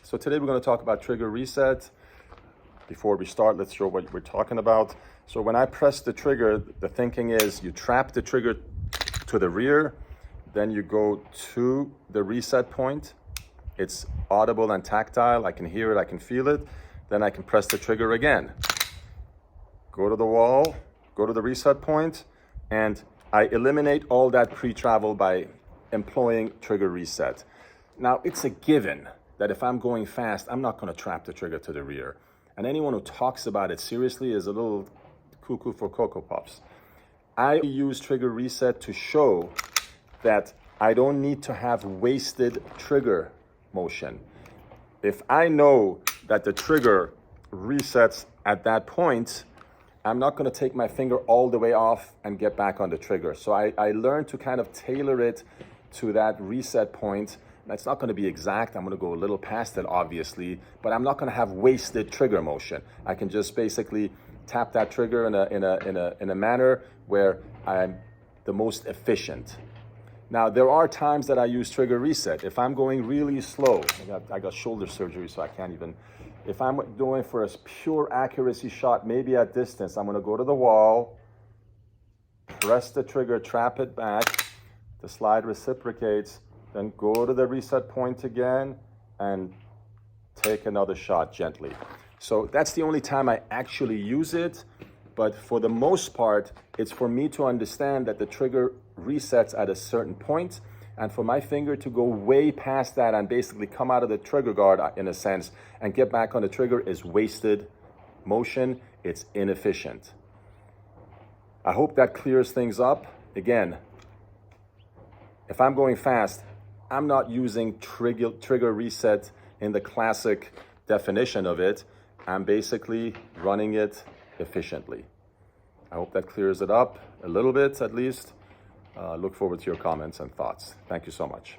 So today we're going to talk about trigger reset. Before we start, let's show what we're talking about. So when I press the trigger, the thinking is you trap the trigger to the rear, then you go to the reset point. It's audible and tactile. I can hear it, I can feel it. Then I can press the trigger again. Go to the wall, go to the reset point, and I eliminate all that pre-travel by employing trigger reset. Now, it's a given that if I'm going fast, I'm not going to trap the trigger to the rear. And anyone who talks about it seriously is a little cuckoo for Cocoa Puffs. I use trigger reset to show that I don't need to have wasted trigger motion. If I know that the trigger resets at that point, I'm not going to take my finger all the way off and get back on the trigger. So I learned to kind of tailor it to that reset point. That's not going to be exact. I'm going to go a little past it, obviously, but I'm not going to have wasted trigger motion. I can just basically tap that trigger in a manner where I'm the most efficient. Now, there are times that I use trigger reset. If I'm going really slow, I got shoulder surgery, so I can't even. If I'm doing for a pure accuracy shot, maybe at distance, I'm going to go to the wall, press the trigger, trap it back. The slide reciprocates. Then go to the reset point again and take another shot gently. So that's the only time I actually use it. But for the most part, it's for me to understand that the trigger resets at a certain point, and for my finger to go way past that and basically come out of the trigger guard in a sense and get back on the trigger is wasted motion. It's inefficient. I hope that clears things up. Again, if I'm going fast, I'm not using trigger reset in the classic definition of it. I'm basically running it efficiently. I hope that clears it up a little bit at least. Look forward to your comments and thoughts. Thank you so much.